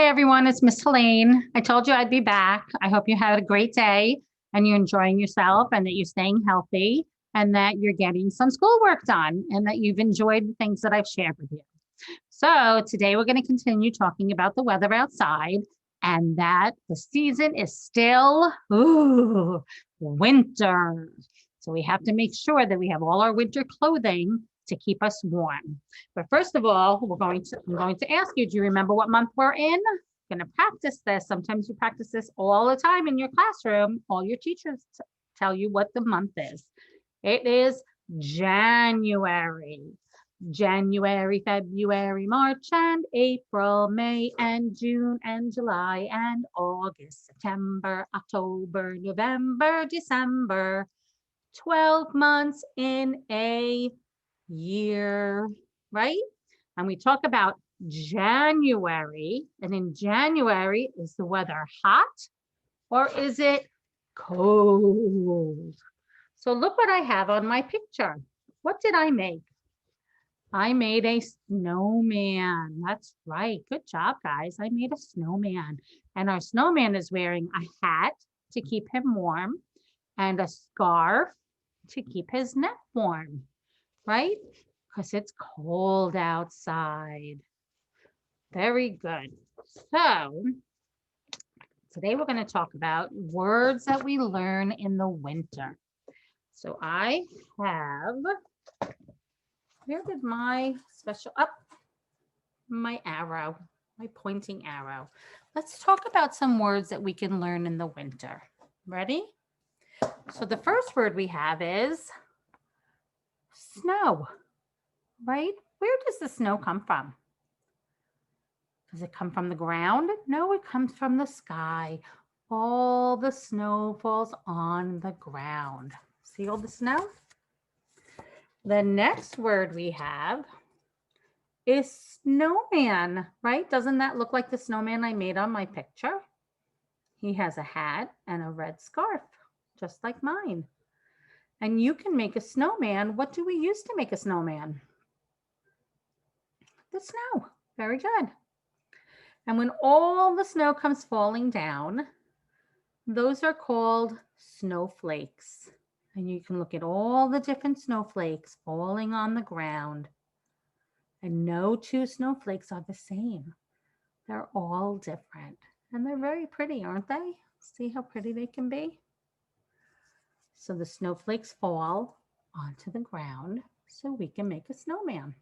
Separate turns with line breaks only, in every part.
everyone, it's Miss Helene. I told you I'd be back. I hope you had a great day and you're enjoying yourself and that you're staying healthy and that you're getting some schoolwork done and that you've enjoyed the things that I've shared with you. So today we're going to continue talking about the weather outside and that the season is still winter. So we have to make sure that we have all our winter clothing to keep us warm. But first of all, I'm going to ask you, do you remember what month we're in? Going to practice this. Sometimes you practice this all the time in your classroom. All your teachers tell you what the month is. It is January. January, February, March, and April, May, and June, and July, and August, September, October, November, December. 12 months in a year, right? And we talk about January, and in January, is the weather hot or is it cold? So look what I have on my picture. What did I make? I made a snowman. That's right. Good job, guys. I made a snowman. And our snowman is wearing a hat to keep him warm and a scarf to keep his neck warm, right? Because it's cold outside. Very good. So today we're going to talk about words that we learn in the winter. So I have, where did my special, up, my arrow, my pointing arrow. Let's talk about some words that we can learn in the winter. Ready? So the first word we have is snow, right? Where does the snow come from? Does it come from the ground? No, it comes from the sky. All the snow falls on the ground. See all the snow? The next word we have is snowman, right? Doesn't that look like the snowman I made on my picture? He has a hat and a red scarf, just like mine. And you can make a snowman. What do we use to make a snowman? The snow. Very good. And when all the snow comes falling down, those are called snowflakes. And you can look at all the different snowflakes falling on the ground. And no two snowflakes are the same. They're all different. And they're very pretty, aren't they? See how pretty they can be? So the snowflakes fall onto the ground so we can make a snowman.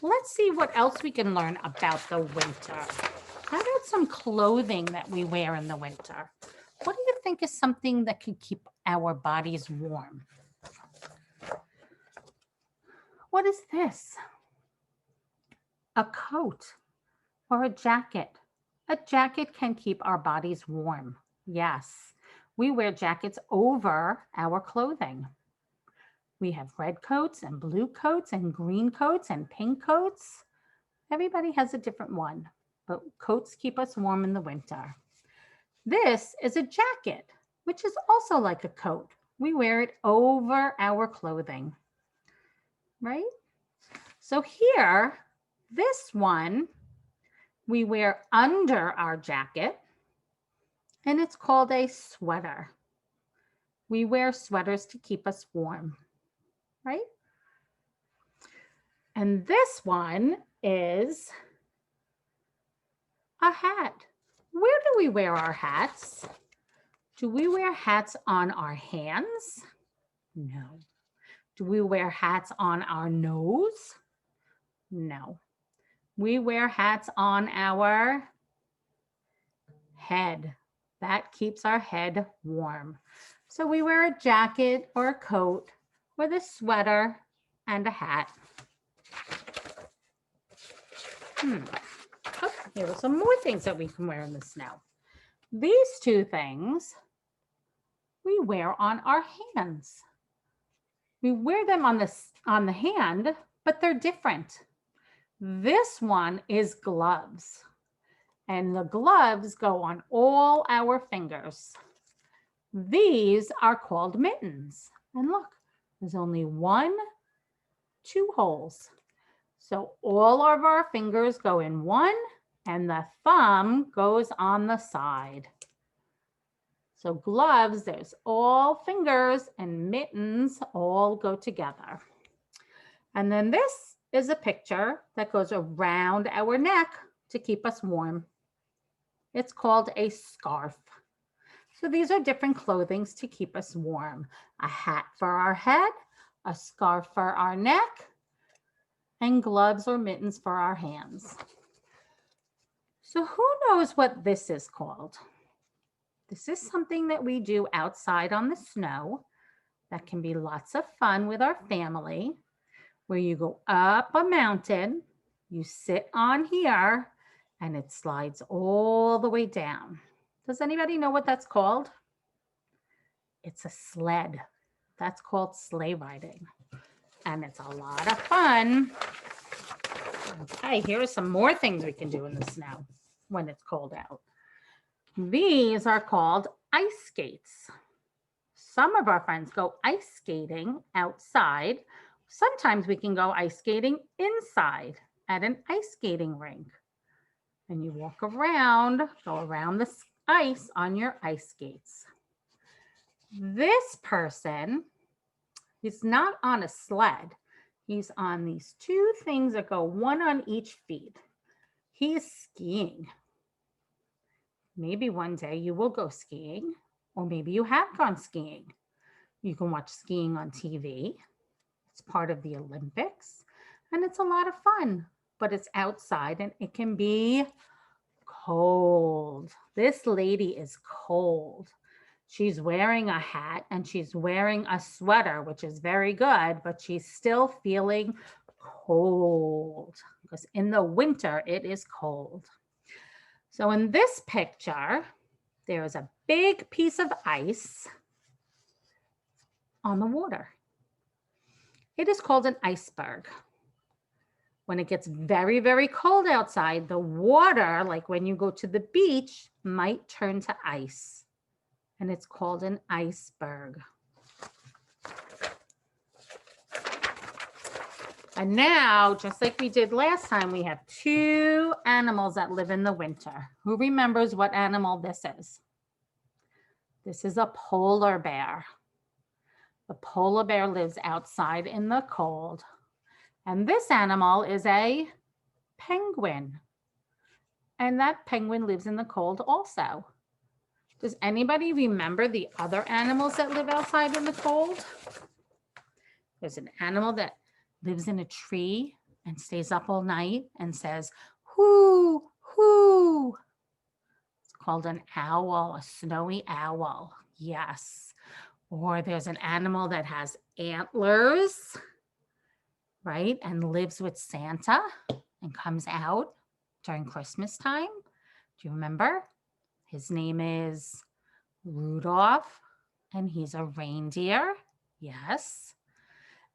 Let's see what else we can learn about the winter. How about some clothing that we wear in the winter? What do you think is something that can keep our bodies warm? What is this? A coat or a jacket. A jacket can keep our bodies warm. Yes, we wear jackets over our clothing. We have red coats and blue coats and green coats and pink coats. Everybody has a different one, but coats keep us warm in the winter. This is a jacket, which is also like a coat. We wear it over our clothing, right? So here, this one, we wear under our jacket, and it's called a sweater. We wear sweaters to keep us warm, right? And this one is a hat. Where do we wear our hats? Do we wear hats on our hands? No. Do we wear hats on our nose? No. We wear hats on our head. That keeps our head warm. So we wear a jacket or a coat with a sweater and a hat. Oh, here are some more things that we can wear in the snow. These two things we wear on our hands. We wear them on the hand, but they're different. This one is gloves, and the gloves go on all our fingers. These are called mittens. And look, there's only 2 holes. So all of our fingers go in one and the thumb goes on the side. So gloves, there's all fingers, and mittens all go together. And then this is a picture that goes around our neck to keep us warm. It's called a scarf. So these are different clothings to keep us warm. A hat for our head, a scarf for our neck, and gloves or mittens for our hands. So who knows what this is called? This is something that we do outside on the snow that can be lots of fun with our family, where you go up a mountain, you sit on here, and it slides all the way down. Does anybody know what that's called? It's a sled. That's called sleigh riding. And it's a lot of fun. Okay, here are some more things we can do in the snow when it's cold out. These are called ice skates. Some of our friends go ice skating outside. Sometimes we can go ice skating inside at an ice skating rink. And you walk around, go around the ice on your ice skates. This person is not on a sled. He's on these two things that go one on each feet. He's skiing. Maybe one day you will go skiing, or maybe you have gone skiing. You can watch skiing on TV. It's part of the Olympics, and it's a lot of fun, but it's outside and it can be cold. This lady is cold. She's wearing a hat and she's wearing a sweater, which is very good, but she's still feeling cold because in the winter it is cold. So in this picture, there's a big piece of ice on the water. It is called an iceberg. When it gets very, very cold outside, the water, like when you go to the beach, might turn to ice. And it's called an iceberg. And now, just like we did last time, we have two animals that live in the winter. Who remembers what animal this is? This is a polar bear. The polar bear lives outside in the cold. And this animal is a penguin. And that penguin lives in the cold also. Does anybody remember the other animals that live outside in the cold? There's an animal that lives in a tree and stays up all night and says, "Hoo, hoo." It's called an owl, a snowy owl. Yes. Or there's an animal that has antlers, right? And lives with Santa and comes out during Christmas time. Do you remember? His name is Rudolph, and he's a reindeer. Yes.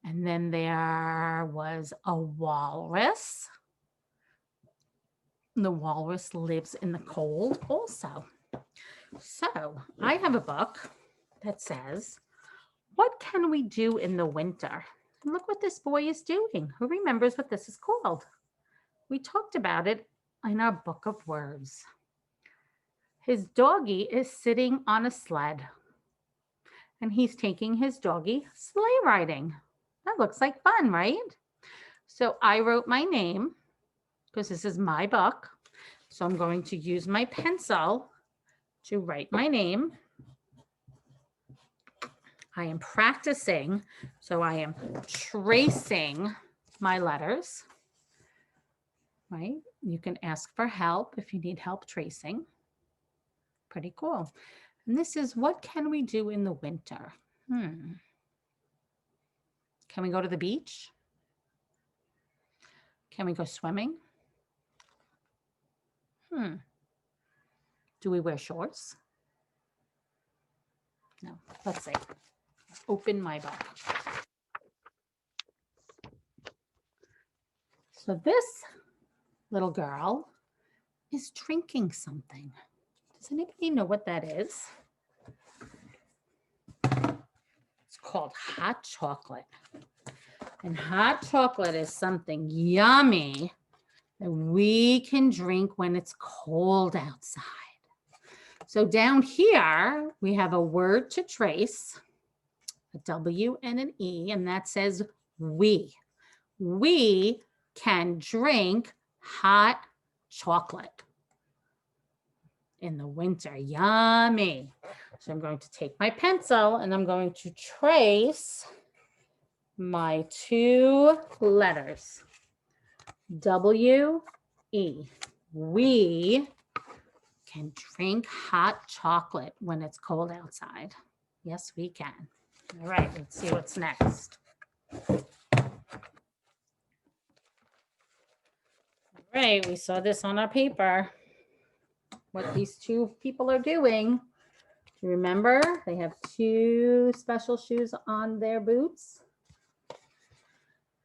And then there was a walrus. The walrus lives in the cold also. So I have a book that says, what can we do in the winter? And look what this boy is doing. Who remembers what this is called? We talked about it in our book of words. His doggie is sitting on a sled, and he's taking his doggie sleigh riding. That looks like fun, right? So I wrote my name because this is my book. So I'm going to use my pencil to write my name. I am practicing, so I am tracing my letters, right? You can ask for help if you need help tracing. Pretty cool. And this is, what can we do in the winter? Can we go to the beach? Can we go swimming? Do we wear shorts? No, let's see. Open my book. So this little girl is drinking something. Does anybody know what that is? It's called hot chocolate. And hot chocolate is something yummy that we can drink when it's cold outside. So down here, we have a word to trace, a W and an E, and that says we. We can drink hot chocolate in the winter. Yummy. So I'm going to take my pencil and I'm going to trace my two letters. W, E. We can drink hot chocolate when it's cold outside. Yes, we can. All right, let's see what's next. All right, we saw this on our paper, what these two people are doing. Do you remember? They have two special shoes on their boots.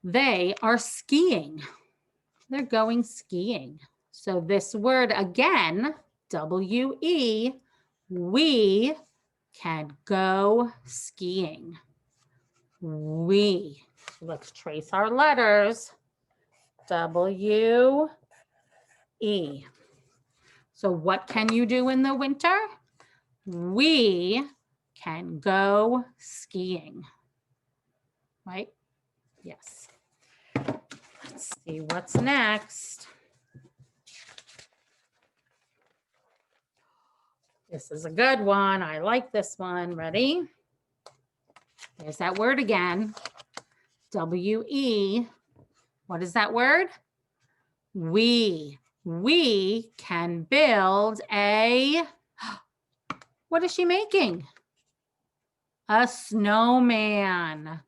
They are skiing. They're going skiing. So this word again, W-E, we can go skiing. We. Let's trace our letters. W-E. So what can you do in the winter? We can go skiing. Right? Yes. Let's see what's next. This is a good one. I like this one. Ready? There's that word again. W-E. What is that word? We. We can build a, what is she making? A snowman.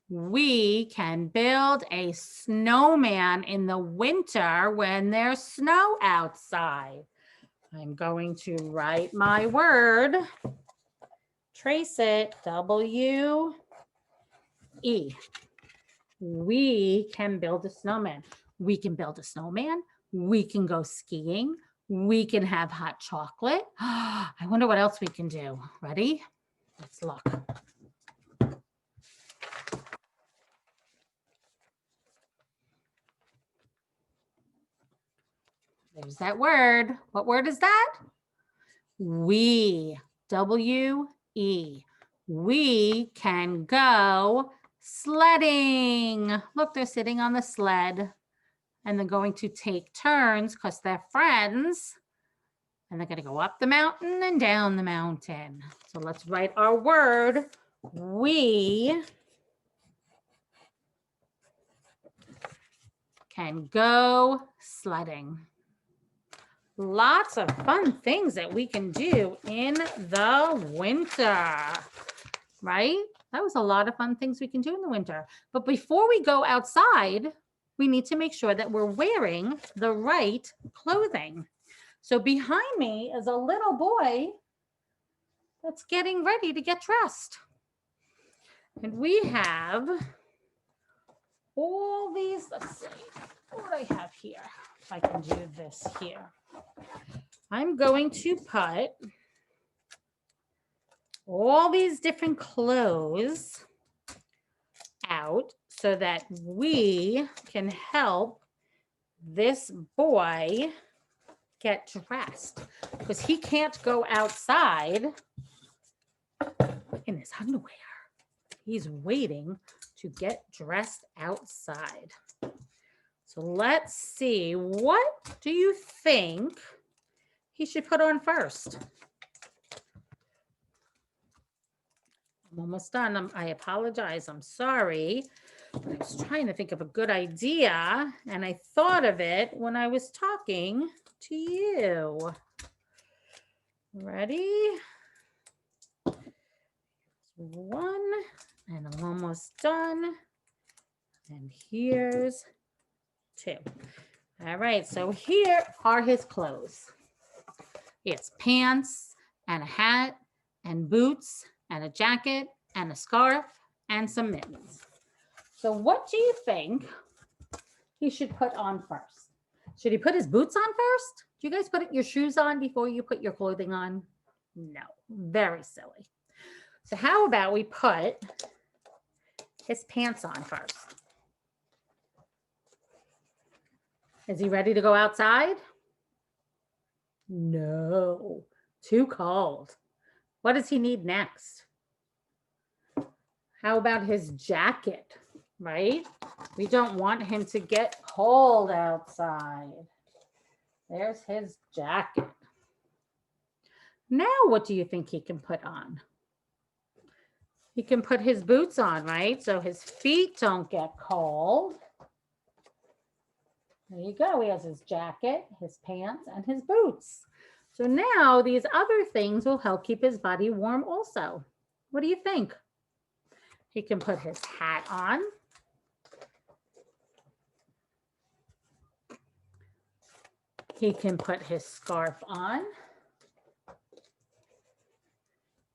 We can build a snowman in the winter when there's snow outside. I'm going to write my word, trace it, W-E. We can build a snowman. We can build a snowman. We can go skiing. We can have hot chocolate. I wonder what else we can do. Ready? Let's look. There's that word. What word is that? We. W-E. We can go sledding. Look, they're sitting on the sled and they're going to take turns because they're friends. And they're going to go up the mountain and down the mountain. So let's write our word. We can go sledding. Lots of fun things that we can do in the winter, right? That was a lot of fun things we can do in the winter. But before we go outside, we need to make sure that we're wearing the right clothing. So behind me is a little boy that's getting ready to get dressed. And we have all these, let's see what I have here. If I can do this here. I'm going to put all these different clothes out so that we can help this boy get dressed because he can't go outside in his underwear. He's waiting to get dressed outside. So let's see, what do you think he should put on first? I'm almost done. I apologize. I'm sorry. But I was trying to think of a good idea and I thought of it when I was talking to you. Ready? One, and I'm almost done. And here's two. All right, so here are his clothes. He has pants and a hat and boots and a jacket and a scarf and some mittens. So what do you think he should put on first? Should he put his boots on first? Do you guys put your shoes on before you put your clothing on? No, very silly. So how about we put his pants on first? Is he ready to go outside? No, too cold. What does he need next? How about his jacket, right? We don't want him to get cold outside. There's his jacket. Now, what do you think he can put on? He can put his boots on, right? So his feet don't get cold. There you go. He has his jacket, his pants, and his boots. So now these other things will help keep his body warm also. What do you think? He can put his hat on. He can put his scarf on.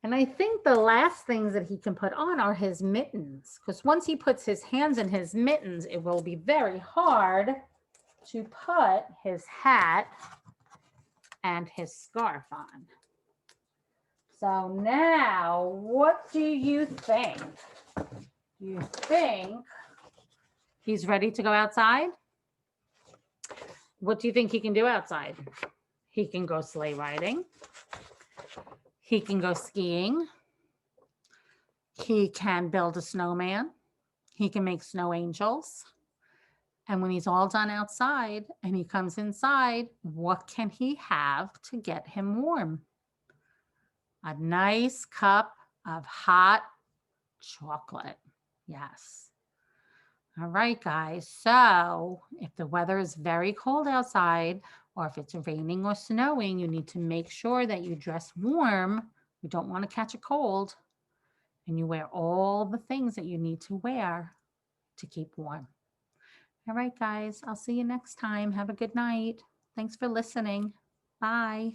And I think the last things that he can put on are his mittens, because once he puts his hands in his mittens, it will be very hard to put his hat and his scarf on. So now, what do you think? Do you think he's ready to go outside? What do you think he can do outside? He can go sleigh riding. He can go skiing. He can build a snowman. He can make snow angels. And when he's all done outside and he comes inside, what can he have to get him warm? A nice cup of hot chocolate. Yes. All right, guys. So if the weather is very cold outside, or if it's raining or snowing, you need to make sure that you dress warm. You don't want to catch a cold. And you wear all the things that you need to wear to keep warm. All right, guys. I'll see you next time. Have a good night. Thanks for listening. Bye.